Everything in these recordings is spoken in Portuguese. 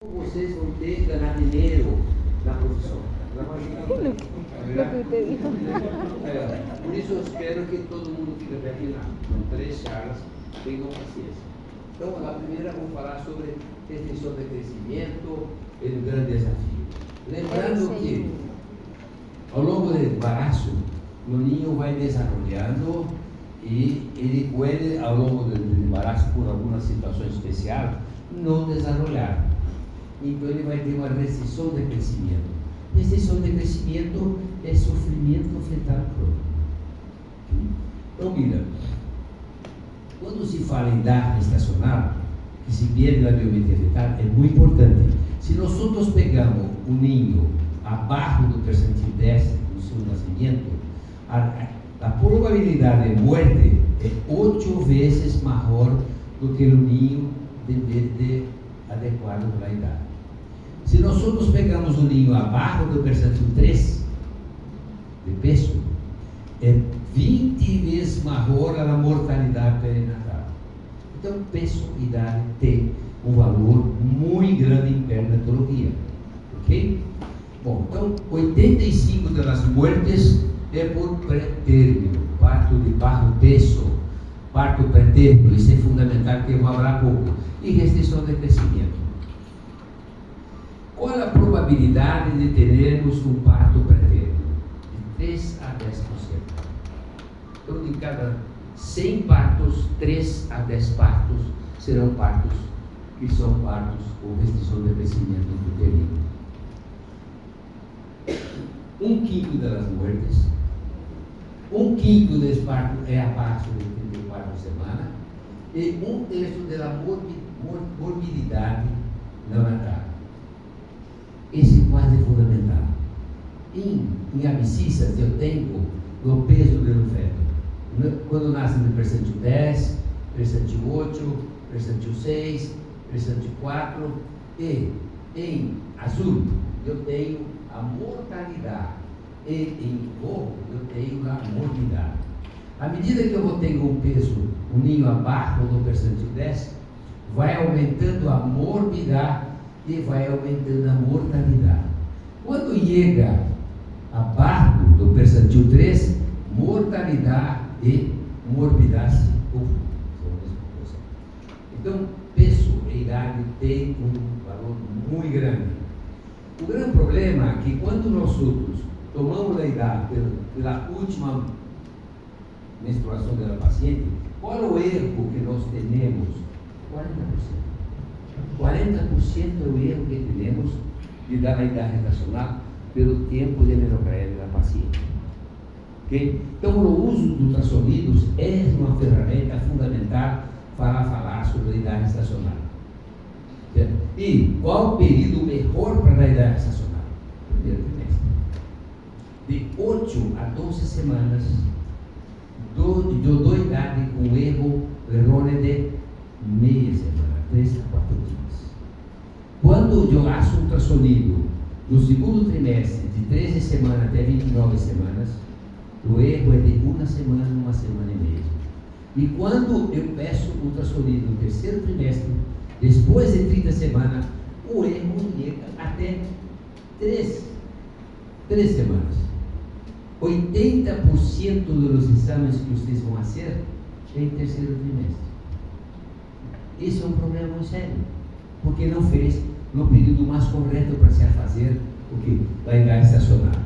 Vocês vão ter que ganhar dinheiro na profissão. Por isso eu espero que todo mundo fique até final. São 3 charlas, tenham paciência. Então, a primeira vamos falar sobre restrição de crescimento e o grande desafio. Lembrando que ao longo do embaraço, o ninho vai desenvolvendo e ele pode, ao longo do embaraço, por alguma situação especial, não desenvolver. Então ele vai ter uma restrição de crescimento. Restrição de crescimento é sofrimento fetal crônico. Então, mira, quando se fala em idade gestacional, que se perde a biometria fetal, é muito importante. Se nós outros pegamos o ninho abaixo do percentil 10 do seu nascimento, a probabilidade de morte é 8 vezes maior do que o ninho de adequado para a idade. Se nós outros pegamos o ninho abaixo do percentil 3 de peso, é 20 vezes maior a mortalidade perinatal. Então, peso e idade tem um valor muito grande em perinatologia. Ok? Bom, então, 85% das mortes é por pré-término, parto de baixo peso, parto pré-término, isso é fundamental que eu vou falar pouco, e restrição de crescimento. Qual a probabilidade de termos um parto pré-término? De 3 a 10%. Então, de cada 100 partos, 3 a 10 partos serão partos que são partos com restrição de crescimento uterino. 1/5 das mortes, 1/5 dos partos é abaixo de 34 semanas e 1/3 da morbididade neonatal. Esse quase é fundamental. Em abscissas eu tenho o peso do feto. Quando nasce no percentil 10, percentil 8, percentil 6, percentil 4 e em azul eu tenho a mortalidade e em roxo eu tenho a morbidade. À medida que eu vou tendo um peso, um ninho abaixo do percentil 10, vai aumentando a morbidade e vai aumentando a mortalidade. Quando chega abaixo do percentil 3, mortalidade e morbidade se confundem. Então, peso e idade têm um valor muito grande. O grande problema é que quando nós outros tomamos a idade pela última menstruação da paciente, qual é o erro que nós temos? 40%. 40% é o erro que temos de dar a idade gestacional pelo tempo de menopausa da paciente. Okay? Então, o uso do ultrassonidos é uma ferramenta fundamental para falar sobre a idade gestacional. Certo? E qual o período melhor para a idade gestacional? Primeiro trimestre. De 8 a 12 semanas, dou idade com erro errôneo de meia semana, 3 a 4 dias. Quando eu faço ultrassonido no segundo trimestre, de 13 semanas até 29 semanas, o erro é de 1 semana e meia. E quando eu peço ultrassonido no terceiro trimestre, depois de 30 semanas, o erro chega até 3 semanas. 80% dos exames que vocês vão fazer é em terceiro trimestre. Esse é um problema muito sério, porque não fez no período mais correto para se fazer o que? A idade gestacional.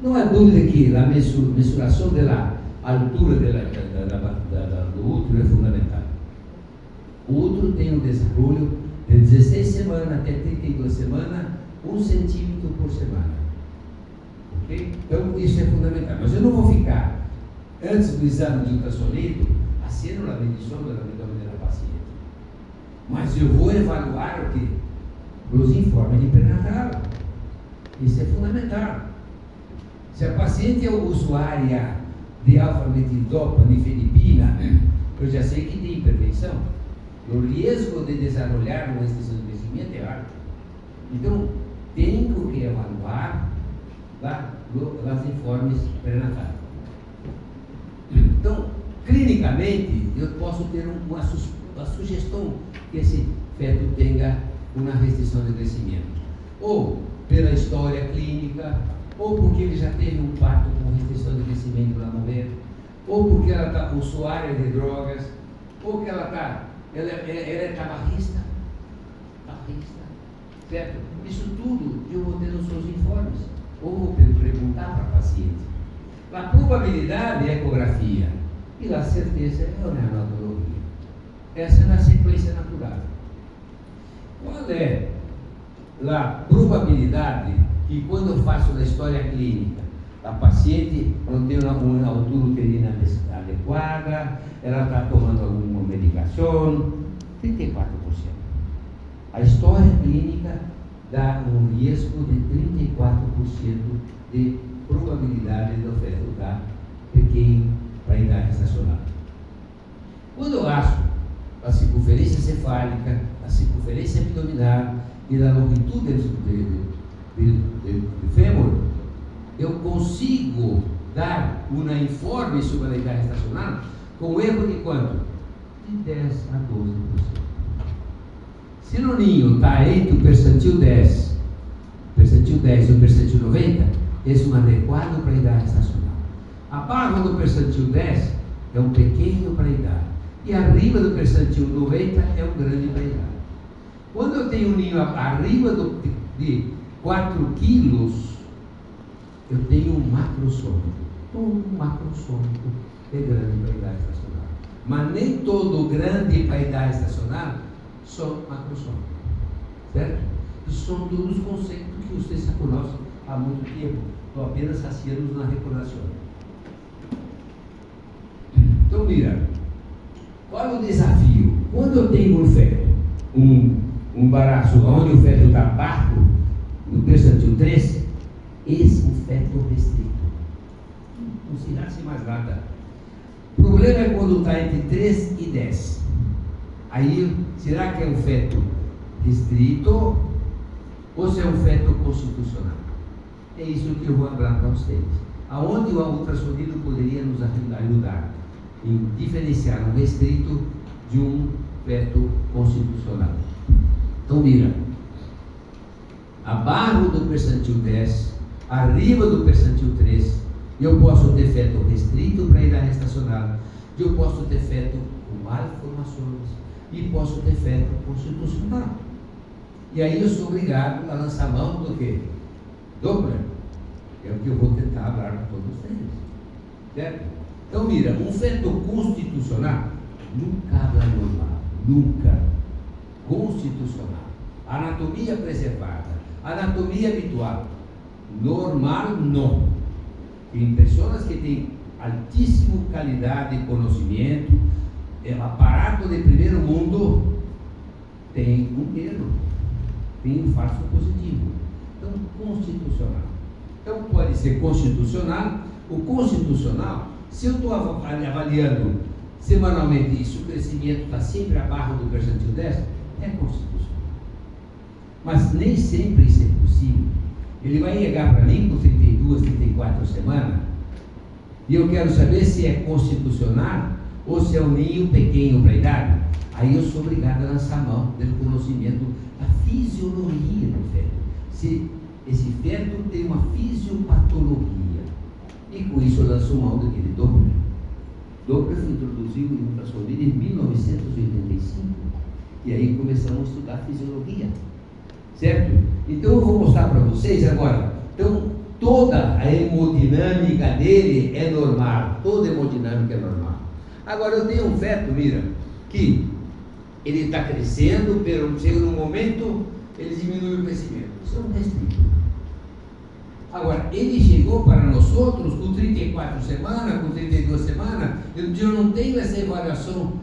Não há dúvida que a mensuração da altura do útero é fundamental. O útero tem um desenvolvimento de 16 semanas até 32 semanas, 1 centímetro por semana. Ok? Então, isso é fundamental. Mas eu não vou ficar, antes do exame de ultrassonido, fazendo a medição da abdômen da paciente. Mas eu vou avaliar o que? Os informes de pré-natal. Isso é fundamental. Se a paciente é usuária de alfa-metildopa nifedipina, eu já sei que tem hipertensão. O risco de desenvolver uma restrição de crescimento é alto. Então, tenho que avaliar os informes pré-natais. Então, clinicamente, eu posso ter uma sugestão que esse feto tenha uma restrição de crescimento, ou pela história clínica, ou porque ele já teve um parto com restrição de crescimento na mulher, ou porque ela está usuária de drogas, ou que ela é tabaquista, certo? Isso tudo eu vou ter nos seus informes, ou vou perguntar para a paciente. A probabilidade é ecografia, e a certeza é a neonatologia. Essa é a sequência natural. Qual é a probabilidade que, quando eu faço na história clínica, a paciente não tem uma altura uterina adequada, ela está tomando alguma medicação? 34%. A história clínica dá um risco de 34% de probabilidade do feto estar pequeno para a idade gestacional. Quando eu acho a circunferência cefálica, a circunferência abdominal e a longitude do fêmur, eu consigo dar um informe sobre a idade gestacional com erro de quanto? De 10 a 12%. Se no ninho está entre o percentil 10 e o percentil 90, esse é um adequado para a idade gestacional. Abaixo do percentil 10 é um pequeno para a idade, e arriba do percentil 90 é um grande para a idade. Quando eu tenho um ninho arriba de 4 quilos, eu tenho um macrosômico. Todo macrosômico é grande para a idade estacional. Mas nem todo grande para a idade estacional são macrosômicos. Certo? Isso são todos os conceitos que vocês já conhecem há muito tempo. Estou apenas saciando na recordação. Então, mira, qual é o desafio? Quando eu tenho um feto, um embaraço onde o feto está abaixo no percentil 3, esse é um feto restrito. Não se nasce mais nada. O problema é quando está entre 3 e 10. Aí, será que é um feto restrito ou se é um feto constitucional? É isso que eu vou falar para vocês. Aonde o ultrassonido poderia nos ajudar em diferenciar um restrito de um feto constitucional. Então, mira, abaixo do percentil 10, arriba do percentil 3, eu posso ter feto restrito para a idade gestacional, eu posso ter feto com malformações e posso ter feto constitucional. E aí eu sou obrigado a lançar mão do quê? Doppler. É o que eu vou tentar falar para todos vocês. Certo? Então, mira, um feto constitucional nunca habla normal. Nunca. Constitucional. Anatomia preservada. Anatomia habitual. Normal, não. Tem pessoas que têm altíssima qualidade de conhecimento, aparato de primeiro mundo, tem um erro, tem um falso positivo. Então, constitucional. Então, pode ser constitucional. O constitucional, se eu estou avaliando semanalmente e se o crescimento está sempre abaixo do percentil 10, é constitucional. Mas nem sempre isso é possível. Ele vai chegar para mim com 32, 34 semanas, e eu quero saber se é constitucional ou se é um ninho pequeno para a idade. Aí eu sou obrigado a lançar mão do conhecimento da fisiologia do feto. Se esse feto tem uma fisiopatologia. E com isso eu lanço mão daquele Doppler. Doppler foi introduzido em ultrassonido em 1985. E aí começamos a estudar fisiologia. Certo? Então eu vou mostrar para vocês agora. Então, toda a hemodinâmica dele é normal. Toda a hemodinâmica é normal. Agora eu tenho um feto, mira, que ele está crescendo, pero chega num momento, ele diminui o crescimento. Isso é um restrito. Agora, ele chegou para nós outros com 34 semanas, com 32 semanas, eu não tenho essa avaliação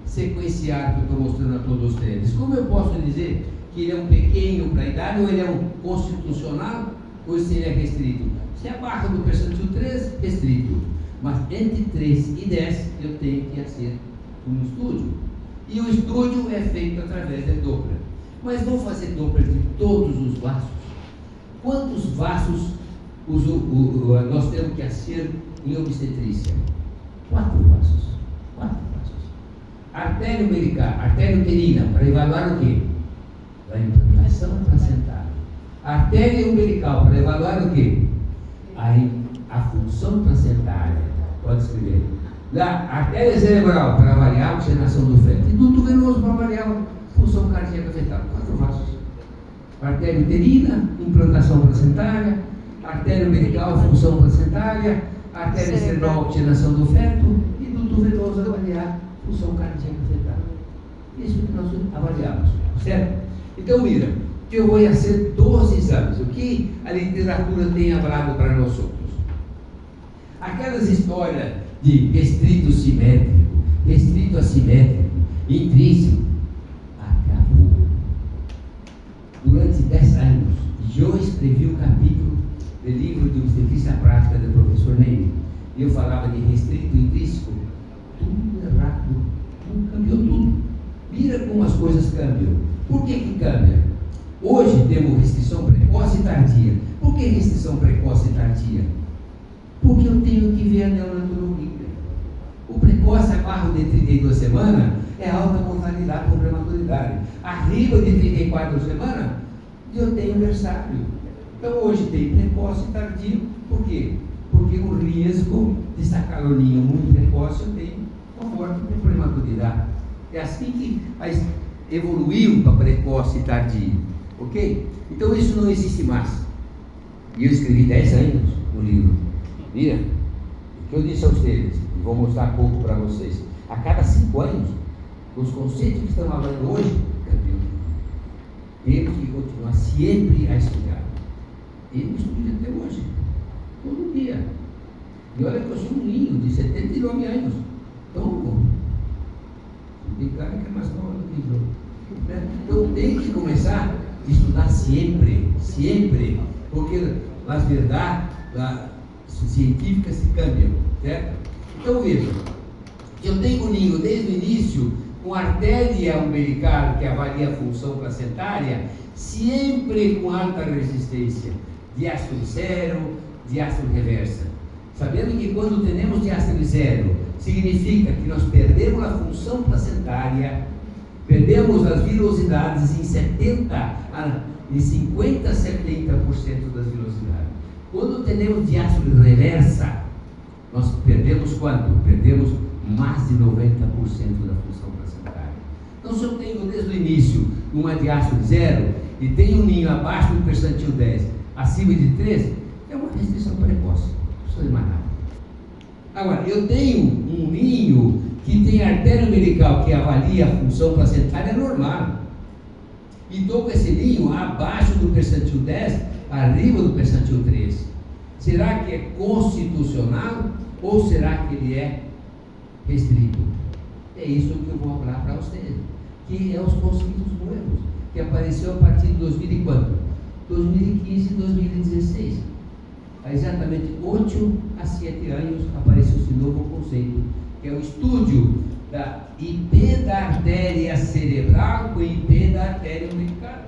sequencial que eu estou mostrando a todos vocês. Como eu posso dizer que ele é um pequeno para a idade, ou ele é um constitucional, ou se ele é restrito? Se é abaixo do percentil 3, restrito. Mas entre 3 e 10, eu tenho que fazer um estudo. E o estudo é feito através de Doppler. Mas vou fazer Doppler de todos os vasos. Quantos vasos nós temos que fazer em obstetrícia? 4 vasos. 4 vasos. Artéria umbilical, artéria uterina, para evaluar o quê? da implantação placentária. Artéria umbilical, para avaliar o quê? A função placentária. Pode escrever. Artéria cerebral, para avaliar a oxigenação do feto. E duto venoso, para avaliar a função cardíaca fetal. 4 vasos. Artéria uterina, implantação placentária. Artéria umbilical, função placentária. Artéria cerebral, oxigenação do feto. E duto venoso, avaliar a função cardíaca fetal. Isso que nós avaliamos, certo? Então, mira, eu vou fazer 12 exames. O que a literatura tem falado para nós outros? Aquelas histórias de restrito simétrico, restrito assimétrico, intrínseco, acabou. Durante 10 anos, eu escrevi um capítulo do livro de obstetrícia prática do professor Ney. E eu falava de restrito e intrínseco, tudo errado, tudo cambiou tudo. Mira como as coisas cambiam. Por que cambia? Hoje temos restrição precoce e tardia. Por que restrição precoce e tardia? Porque eu tenho que ver a neonatologia. O precoce abaixo de 32 semanas é alta mortalidade por prematuridade. Arriba de 34 semanas, eu tenho berçário. Então hoje tem precoce e tardio. Por quê? Porque o risco de sacar o ninho muito precoce eu tenho uma forte prematuridade. É assim que evoluiu para precoce e tardio. Ok? Então isso não existe mais. E eu escrevi 10 anos no livro. Mira, o que eu disse a vocês, e vou mostrar pouco para vocês. A cada 5 anos, os conceitos que estão falando hoje, cambiam. Temos que continuar sempre a estudar. Eu estudo até hoje, todo dia. E olha que eu sou um menino de 79 anos. Então, tem cara que é mais novo do que eu. Então tem que começar a estudar sempre, sempre, porque as verdades científicas se cambiam, certo? Então veja, eu tenho um ninho desde o início com artéria umbilical que avalia a função placentária, sempre com alta resistência, diástole zero, diástole reversa. Sabendo que quando temos diástole zero, significa que nós perdemos a função placentária, perdemos as vilosidades em 50 a 70% das vilosidades. Quando temos diástole reversa, nós perdemos quanto? Perdemos mais de 90% da função placentária. Então, se eu tenho desde o início uma diástole zero e tenho um ninho abaixo do percentil 10, acima de 3, é uma restrição precoce. Não precisa de mais nada. Agora, eu tenho um ninho que tem artéria umbilical que avalia a função placentária normal. E estou com esse ninho abaixo do percentil 10, arriba do percentil 13. Será que é constitucional ou será que ele é restrito? É isso que eu vou falar para vocês, que é os conceitos novos, que apareceu a partir de 2000 e quanto? 2015 e 2016. Há exatamente 8 a 7 anos apareceu esse novo conceito, que é o estudo da IP da artéria cerebral com IP da artéria umbilical.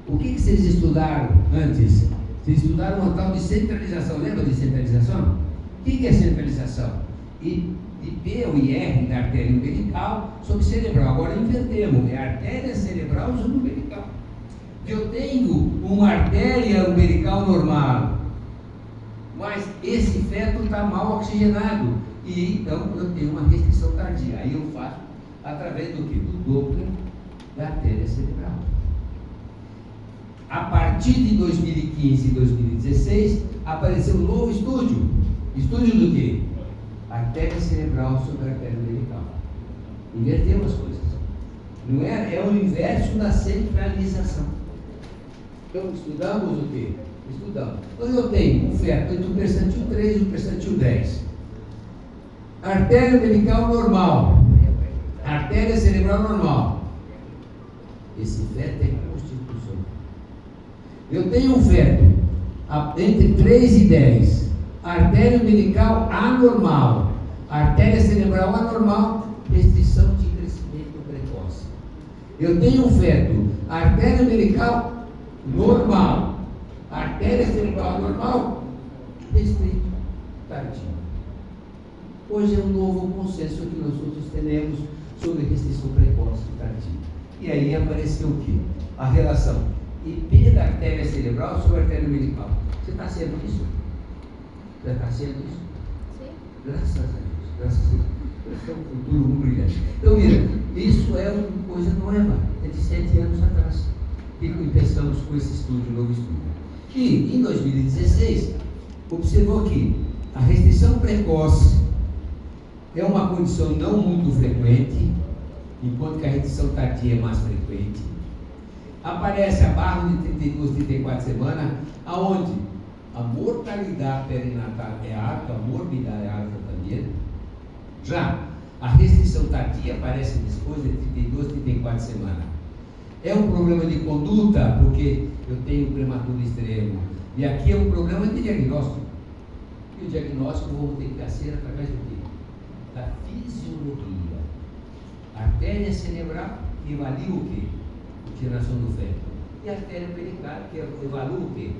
O que vocês estudaram antes? Vocês estudaram uma tal de centralização. Lembra de centralização? O que é centralização? IP ou IR da artéria umbilical sobre cerebral. Agora invertemos, é artéria cerebral sobre umbilical. Eu tenho uma artéria umbilical normal, mas esse feto está mal oxigenado, e então eu tenho uma restrição tardia. Aí eu faço através do que? Do Doppler da artéria cerebral. A partir de 2015 e 2016 apareceu um novo estúdio. Estúdio do quê? Artéria cerebral sobre artéria umbilical. Inverteu as coisas. Não é o inverso da centralização. Então estudamos o quê? Estudamos. Então eu tenho um feto entre o percentil 3 e o percentil 10. Artéria umbilical normal. Artéria cerebral normal. Esse feto é constitucional. Eu tenho um feto entre 3 e 10. Artéria umbilical anormal. Artéria cerebral anormal. Restrição de crescimento precoce. Eu tenho um feto. Artéria umbilical normal. Artéria cerebral normal. Restrito tardio. Hoje é um novo consenso que nós outros temos sobre restrição precoce e tardia. E aí apareceu o quê? A relação IP da artéria cerebral sobre a artéria umbilical. Você está sendo isso? Já está sendo isso? Sim. Graças a Deus. Graças a Deus. Esse é um futuro muito brilhante. Então, mira, isso é uma coisa nova. É de 7 anos atrás. E pensamos com esse estudo, novo estudo. E, em 2016, observou que a restrição precoce é uma condição não muito frequente, enquanto que a restrição tardia é mais frequente. Aparece abaixo de 32, 34 semanas, aonde a mortalidade perinatal é alta, a morbidade é alta também. Já a restrição tardia aparece depois de 32, 34 semanas. É um problema de conduta, porque eu tenho prematuro extremo. E aqui é um problema de diagnóstico. E o diagnóstico vamos ter que ser através do quê? Da fisiologia. A artéria cerebral que avalia o quê? A oxigenação do feto. E a artéria pericardial que evalua o quê?